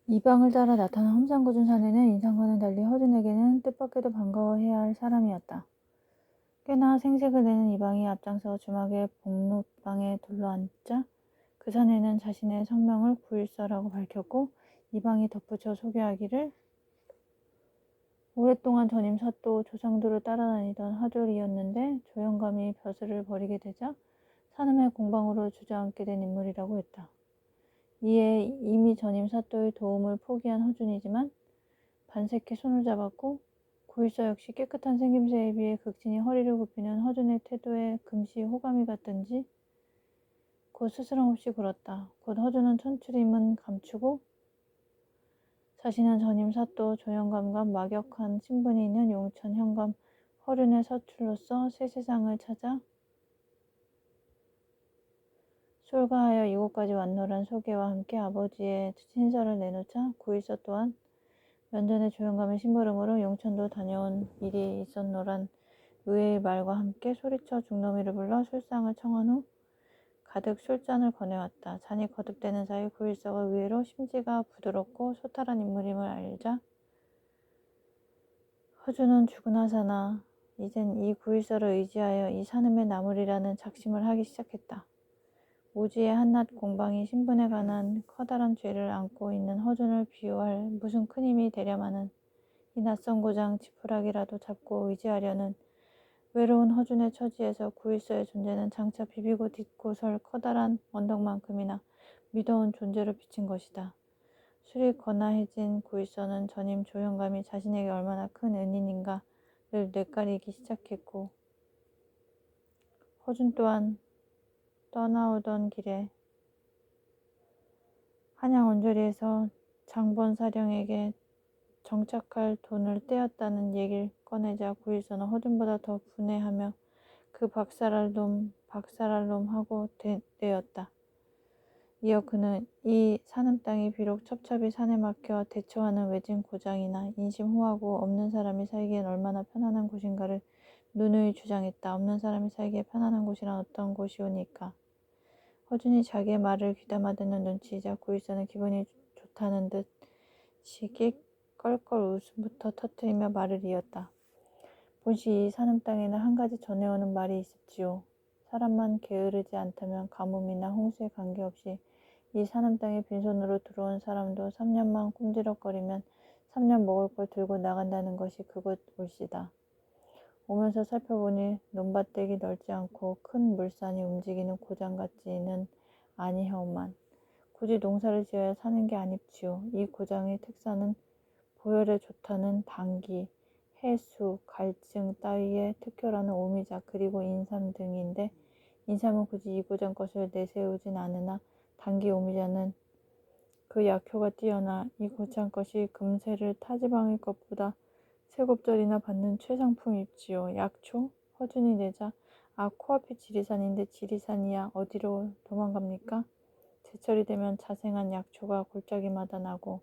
이 방을 따라 나타난 험상궂은 사내는 인상과는 달리 허준에게는 뜻밖에도 반가워해야 할 사람이었다. 꽤나 생색을 내는 이방이 앞장서 주막의 복록방에 둘러앉자 그 사내는 자신의 성명을 구일서라고 밝혔고 이방이 덧붙여 소개하기를 오랫동안 전임 사또 조상들을 따라다니던 하졸이었는데 조영감이 벼슬을 버리게 되자 산음의 공방으로 주저앉게 된 인물이라고 했다. 이에 이미 전임 사또의 도움을 포기한 허준이지만 반색해 손을 잡았고 구일서 역시 깨끗한 생김새에 비해 극진히 허리를 굽히는 허준의 태도에 금시 호감이 갔든지 곧 스스럼 없이 굴었다. 곧 허준은 천출임은 감추고 자신은 전임 사또 조영감과 막역한 친분이 있는 용천 현감 허륜의 서출로서 새 세상을 찾아 솔가하여 이곳까지 왔노란 소개와 함께 아버지의 친서를 내놓자 구일서 또한 면전에 조영감의 심부름으로 용천도 다녀온 일이 있었노란 의외의 말과 함께 소리쳐 중놈이를 불러 술상을 청한 후 가득 술잔을 건네왔다. 잔이 거듭되는 사이 구일서가 의외로 심지가 부드럽고 소탈한 인물임을 알자 허준은 죽으나 사나 이젠 이 구일서를 의지하여 이 산음에 남으리라는 작심을 하기 시작했다. 오지의 한낱 공방이 신분에 관한 커다란 죄를 안고 있는 허준을 비유할 무슨 큰 힘이 되려마는 이 낯선 고장 지푸라기라도 잡고 의지하려는 외로운 허준의 처지에서 구일서의 존재는 장차 비비고 딛고 설 커다란 언덕만큼이나 미더운 존재로 비친 것이다. 술이 거나해진 구일서는 전임 조영감이 자신에게 얼마나 큰 은인인가를 뇌까리기 시작했고 허준 또한 떠나오던 길에 한양 언저리에서 장본사령에게 정착할 돈을 떼었다는 얘기를 꺼내자 구일서는 허준보다 더 분해하며 그 박살날 놈 하고 대었다. 이어 그는 이 산음 땅이 비록 첩첩이 산에 막혀 대처하는 외진 고장이나 인심호하고 없는 사람이 살기엔 얼마나 편안한 곳인가를 누누이 주장했다. 없는 사람이 살기에 편안한 곳이란 어떤 곳이오니까. 허준이 자기의 말을 귀담아 듣는 눈치이자 구일서는 기분이 좋다는 듯 시기 껄껄 웃음부터 터뜨리며 말을 이었다. 본시 이 산음 땅에는 한 가지 전해오는 말이 있습지요. 사람만 게으르지 않다면 가뭄이나 홍수에 관계없이 이 산음 땅에 빈손으로 들어온 사람도 3년만 꿈지럭거리면 3년 먹을 걸 들고 나간다는 것이 그곳 올시다. 오면서 살펴보니 논밭대기 넓지 않고 큰 물산이 움직이는 고장 같지는 아니하오만 굳이 농사를 지어야 사는 게 아닙지요. 이 고장의 특사는 보혈에 좋다는 당기, 해수, 갈증 따위의 특효라는 오미자 그리고 인삼 등인데 인삼은 굳이 이 고장 것을 내세우진 않으나 당기 오미자는 그 약효가 뛰어나 이 고장 것이 금세를 타지방의 것보다 세곱절이나 받는 최상품입지요. 약초? 허준이 내자 코앞이 지리산인데 지리산이야 어디로 도망갑니까? 제철이 되면 자생한 약초가 골짜기마다 나고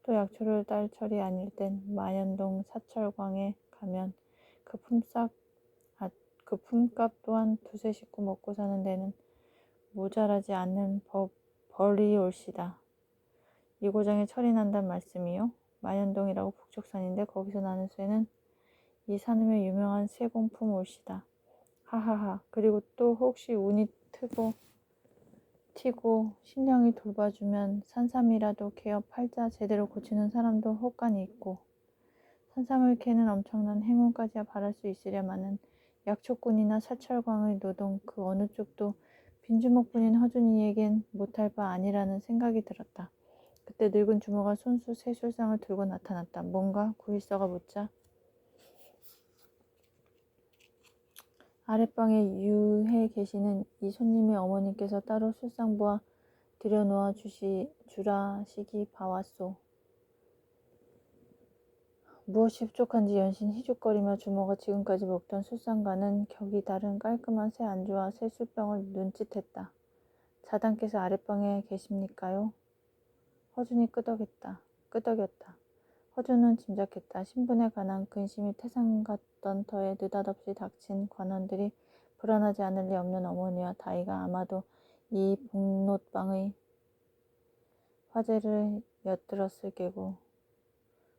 또 약초를 딸 철이 아닐 땐 마연동 사철광에 가면 그 품값 또한 두세 식구 먹고 사는 데는 모자라지 않는 벌이 올시다. 이 고장에 철이 난단 말씀이요. 마연동이라고 북쪽산인데 거기서 나는 쇠는 이 산음의 유명한 세공품 올시다. 하하하. 그리고 또 혹시 운이 튀고 신령이 돌봐주면 산삼이라도 개어 팔자 제대로 고치는 사람도 혹간이 있고 산삼을 캐는 엄청난 행운까지야 바랄 수 있으려마는 약초꾼이나 사철광의 노동 그 어느 쪽도 빈주먹뿐인 허준이에겐 못할 바 아니라는 생각이 들었다. 그때 늙은 주모가 손수 새 술상을 들고 나타났다. 뭔가 구일서가 묻자 아랫방에 유해 계시는 이 손님의 어머니께서 따로 술상부와 들여놓아 주라시기 봐왔소. 무엇이 부족한지 연신 희죽거리며 주모가 지금까지 먹던 술상과는 격이 다른 깔끔한 새 안주와 새 술병을 눈짓했다. 자당께서 아랫방에 계십니까요? 허준이 끄덕였다. 허준은 짐작했다. 신분에 관한 근심이 태산 같던 터에 느닷없이 닥친 관원들이 불안하지 않을 리 없는 어머니와 다이가 아마도 이 복롯방의 화제를 엿들었을 게고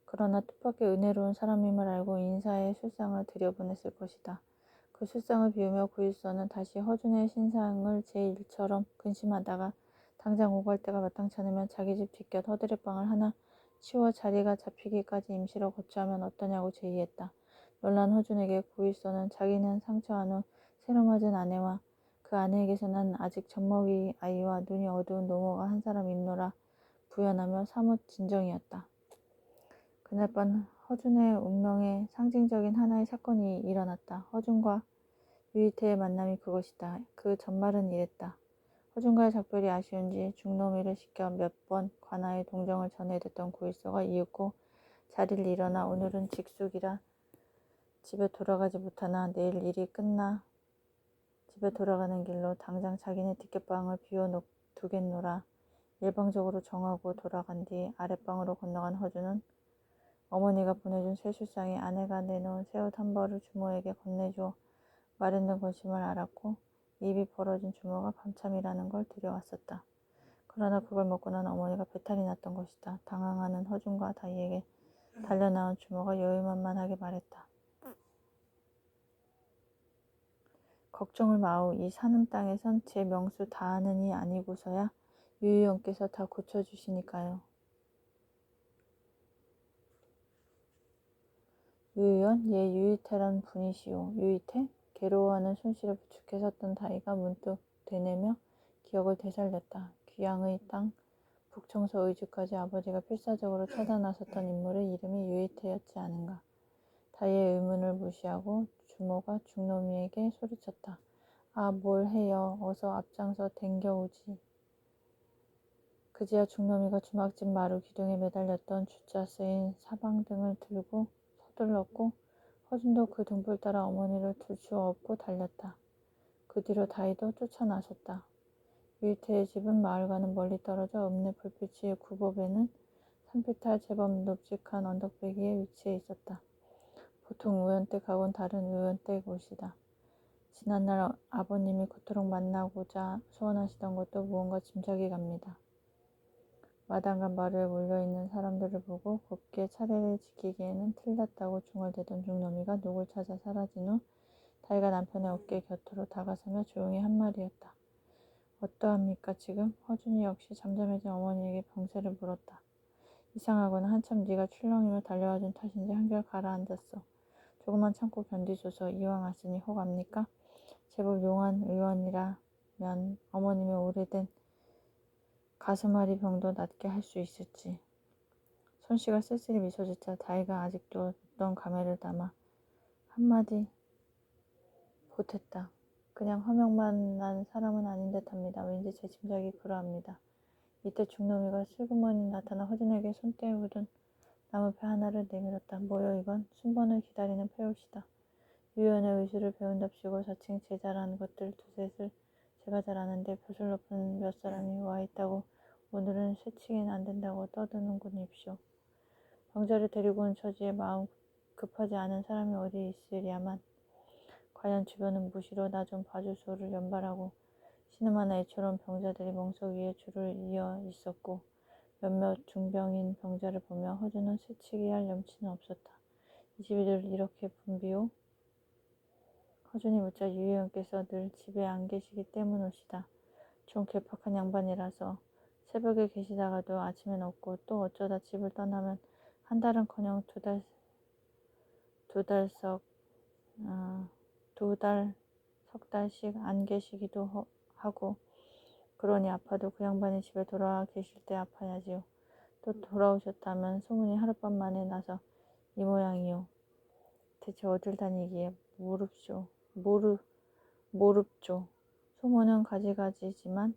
그러나 뜻밖의 은혜로운 사람임을 알고 인사의 술상을 들여보냈을 것이다. 그 술상을 비우며 구일서는 다시 허준의 신상을 제 일처럼 근심하다가 당장 오갈 때가 마땅치 않으면 자기 집 뒷곁 허드렛방을 하나 치워 자리가 잡히기까지 임시로 거주하면 어떠냐고 제의했다. 놀란 허준에게 구일서는 자기는 상처한 후 새로 맞은 아내와 그 아내에게서 난 아직 젖먹이 아이와 눈이 어두운 노모가 한 사람 있노라 부연하며 사뭇 진정이었다. 그날 밤 허준의 운명에 상징적인 하나의 사건이 일어났다. 허준과 유이태의 만남이 그것이다. 그 전말은 이랬다. 허준과의 작별이 아쉬운지 중노미를 시켜 몇 번 관아의 동정을 전해댔던 구일서가 이윽고 자리를 일어나 오늘은 직숙이라 집에 돌아가지 못하나 내일 일이 끝나 집에 돌아가는 길로 당장 자기네 뒷곁방을 비워두겠노라 일방적으로 정하고 돌아간 뒤 아랫방으로 건너간 허준은 어머니가 보내준 쇠술상에 아내가 내놓은 새옷 한 벌을 주모에게 건네주어 마련된 것임을 알았고 입이 벌어진 주모가 밤참이라는 걸 들여왔었다. 그러나 그걸 먹고 난 어머니가 배탈이 났던 것이다. 당황하는 허준과 다희에게 달려나온 주모가 여유만만하게 말했다. 걱정을 마오. 이 사는 땅에선 제 명수 다하느니 아니고서야 유의원께서 다 고쳐주시니까요. 유의원? 예, 유이태란 분이시오. 유이태? 괴로워하는 손실에 부축해 섰던 다이가 문득 되뇌며 기억을 되살렸다. 귀양의 땅, 북청서 의주까지 아버지가 필사적으로 찾아 나섰던 인물의 이름이 유이태였지 않은가. 다이의 의문을 무시하고 주모가 중놈이에게 소리쳤다. 아, 뭘 해요. 어서 앞장서 댕겨오지. 그제야 중놈이가 주막집 마루 기둥에 매달렸던 주자 쓰인 사방등을 들고 서둘렀고 허준도 그 등불 따라 어머니를 둘 수 없고 달렸다. 그 뒤로 다이도 쫓아나섰다. 유이태의 집은 마을과는 멀리 떨어져 읍내 불빛이 굽어배는 산비탈 제법 눕직한 언덕배기에 위치해 있었다. 보통 우연댁하고는 다른 우연댁 옷이다. 지난날 아버님이 그토록 만나고자 소원하시던 것도 무언가 짐작이 갑니다. 마당과 마루에 몰려있는 사람들을 보고 곱게 차례를 지키기에는 틀렸다고 중얼대던 중놈이가 누굴 찾아 사라진 후 다이가 남편의 어깨 곁으로 다가서며 조용히 한 말이었다. 어떠합니까 지금? 허준이 역시 잠잠해진 어머니에게 병세를 물었다. 이상하구나. 한참 네가 출렁이며 달려와준 탓인지 한결 가라앉았어. 조금만 참고 견디소서. 이왕 왔으니 혹 압니까? 제법 용한 의원이라면 어머님의 오래된 가슴앓이 병도 낫게 할 수 있을지. 손씨가 쓸쓸히 미소 짓자 다이가 아직도 묻던 감회를 담아 한마디 보탰다. 그냥 허명만 난 사람은 아닌 듯합니다. 왠지 제 짐작이 그러합니다. 이때 중놈이가 슬그머니 나타나 허준에게 손때에 묻은 나무패 하나를 내밀었다. 뭐요 이건? 순번을 기다리는 패옷이다. 유연의 의술을 배운답시고 자칭 제자라는 것들 두셋을 제가 잘 아는데 벼슬 높은 몇 사람이 와 있다고 오늘은 쇠치긴 안 된다고 떠드는군 입쇼. 병자를 데리고 온 처지에 마음 급하지 않은 사람이 어디 있으랴만 과연 주변은 무시로 나 좀 봐주소를 연발하고 신음하는 애처로운 병자들이 멍석 위에 줄을 이어 있었고 몇몇 중병인 병자를 보며 허준은 새치기 할 염치는 없었다. 이 집이 늘 이렇게 붐비오? 허준이 묻자 유의원께서 늘 집에 안 계시기 때문일시다. 좀 괴팍한 양반이라서 새벽에 계시다가도 아침엔 없고 또 어쩌다 집을 떠나면 한 달은커녕 두 달, 석 달씩 안 계시기도 하고 그러니 아파도 그 양반이 집에 돌아와 계실 때 아파야지요. 또 돌아오셨다면 소문이 하룻밤 만에 나서 이 모양이요. 대체 어딜 다니기에 모릅죠. 소문은 가지가지지만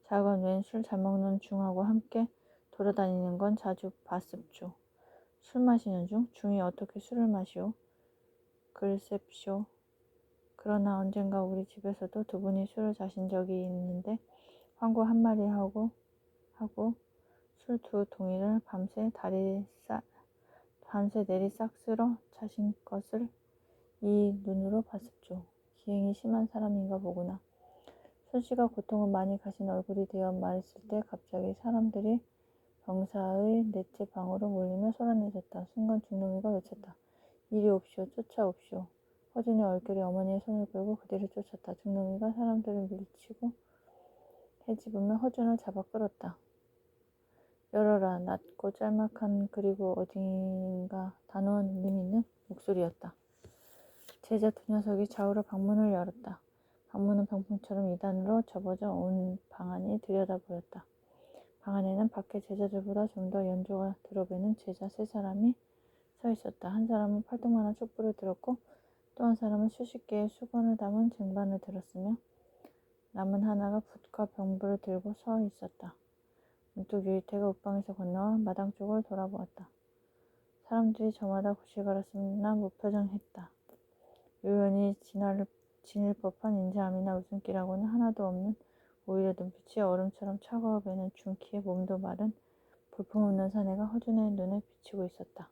작은 웬 술 잘 먹는 중하고 함께 돌아다니는 건 자주 봤습죠. 술 마시는 중? 중이 어떻게 술을 마시오? 글쎄쇼. 그러나 언젠가 우리 집에서도 두 분이 술을 자신 적이 있는데 황구 한 마리 하고 술 두 동이를 밤새 내리 싹 쓸어 자신 것을 이 눈으로 봤습죠. 기행이 심한 사람인가 보구나. 손씨가 고통을 많이 가신 얼굴이 되어 말했을 때 갑자기 사람들이 병사의 넷째 방으로 몰리며 소란해졌다. 순간 중놈이가 외쳤다. 이리 옵시오. 쫓아옵시오. 허준이 얼결에 어머니의 손을 끌고 그 뒤를 쫓았다. 중놈이가 사람들을 밀치고 헤집으며 허준을 잡아 끌었다. 열어라. 낮고 짤막한 그리고 어딘가 단호한 울림이 있는 목소리였다. 제자 두 녀석이 좌우로 방문을 열었다. 방문은 병풍처럼 이단으로 접어져 온 방 안이 들여다 보였다. 방 안에는 밖의 제자들보다 좀 더 연조가 들어배는 제자 세 사람이 서 있었다. 한 사람은 팔뚝만한 촛불을 들었고 또 한 사람은 수십 개의 수건을 담은 쟁반을 들었으며 남은 하나가 붓과 병불을 들고 서 있었다. 문득 유리태가 옷방에서 건너와 마당 쪽을 돌아보았다. 사람들이 저마다 고실걸었으나 무표정했다. 요연히 지닐 법한 인자함이나 웃음기라고는 하나도 없는 오히려 눈빛이 얼음처럼 차가워 배는 중키에 몸도 마른 볼품없는 사내가 허준의 눈에 비치고 있었다.